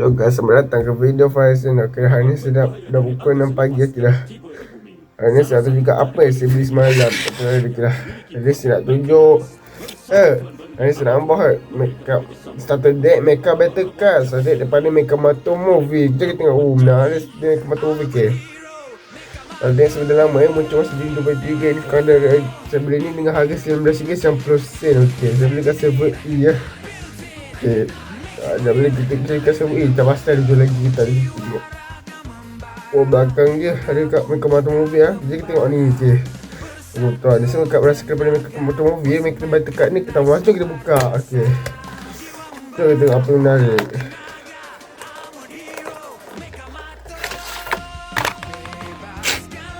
Juga selamat datang ke video Faizal. Okay, hari ni sedap dah pukul 6 pagi dah. Hari ni saya tunjuk juga apa yang saya beli semalam. Jadi saya nak tunjuk hari ni saya nak ambah makeup starter deck makeup better card. So deck daripada Makeup Moto Movie. Kita tengok benar dia Makeup Moto Movie ke. Deck sebenarnya lama muncul masa di 2023 ni. Kalau saya beli ni dengan harga RM19.90. Okay, saya beli kat server E ya. Okay, dah boleh kita server E. Kita pasal dia jual lagi kita ni. Oh, belakang dia ada kat Makeup Moto Movie ya. Jadi kita tengok ni. Okay, tuan ni semua kat berasal daripada Makeup Moto Movie. Makeup Moto Card ni kita masuk kita buka. Okay, kita tengok apa yang menarik.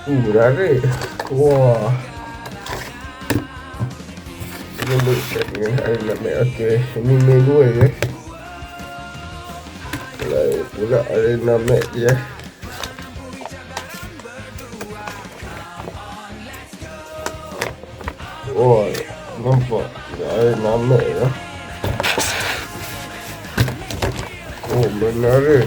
Menarik. Wah, kita buka dengan hari nak make. Okay, ini manual ya. Lain pula arena mat dia. Oh, nampak arena mat ya. Oh, menarik.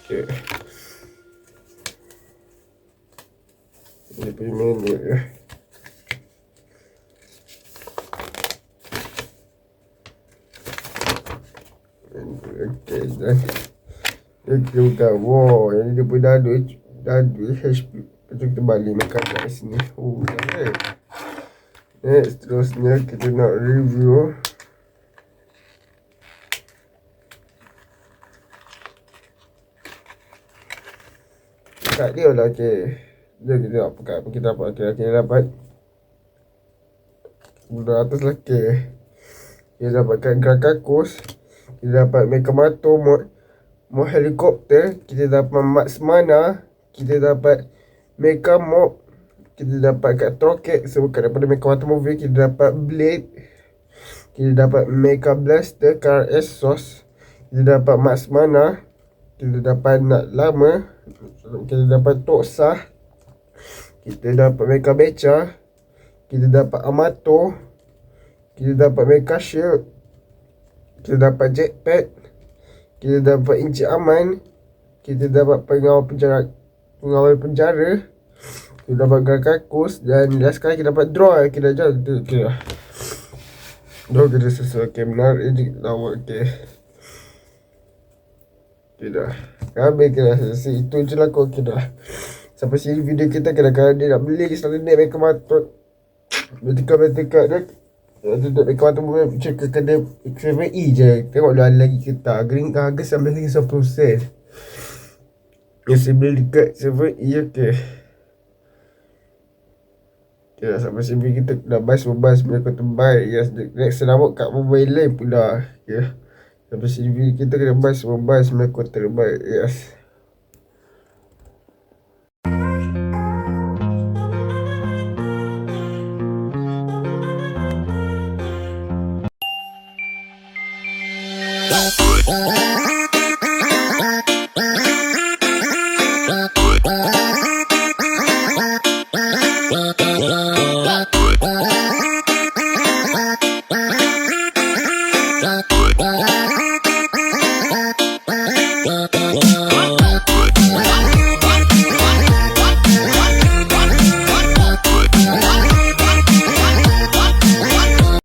Okay, dia punya menu ya. Okay, dan dia juga, wow, yang dia punya dadu HP. Lepas tu kita balik makan kat sini. Oh, menarik. Next, seterusnya kita nak review kat dia lah. Okay, dia kita tengok apa kita dapat. Okay, kita dapat budak atas lah. Okay, kita dapatkan gerak kakus. Kita dapat Makeup Moto mod helikopter. Kita dapat Max Mana. Kita dapat Makeup Mop. Kita dapat kat Trocket sebab daripada Makeup Moto Movie. Kita dapat Blade. Kita dapat Makeup Blaster KRS Sauce. Kita dapat Max Mana. Kita dapat Nak Lama. Kita dapat Toksah. Kita dapat Makeup Beca. Kita dapat Amato. Kita dapat Makeup Shield. Kita dapat Jetpack. Kita dapat Inci Aman. Kita dapat Pengawal penjara. Kita dapat gerak kakus. Dan last kali kita dapat draw. Kita dah jalan. Draw kita sesuai. Okay, menarik je kita tahu. Okay, okay dah. Habis kita dah selesai. Itu je lah kot. Okay dah. Sampai sini video kita. Kadang-kadang dia nak beli selalu naik Makeup Moto. Betul-betul dia. Duduk Makeup Moto Movie. Cek ke kedai 7E je. Tengok dah lagi kita. Green harga RM19.90. Yang saya beli dekat 7E. Okay, okay dah. Sampai sini kita dah bahas mereka terbaik. Yes, next senamuk kat mobile lain pula. Okay, sampai sini kita kena bahas mereka terbaik. Yes. Oh,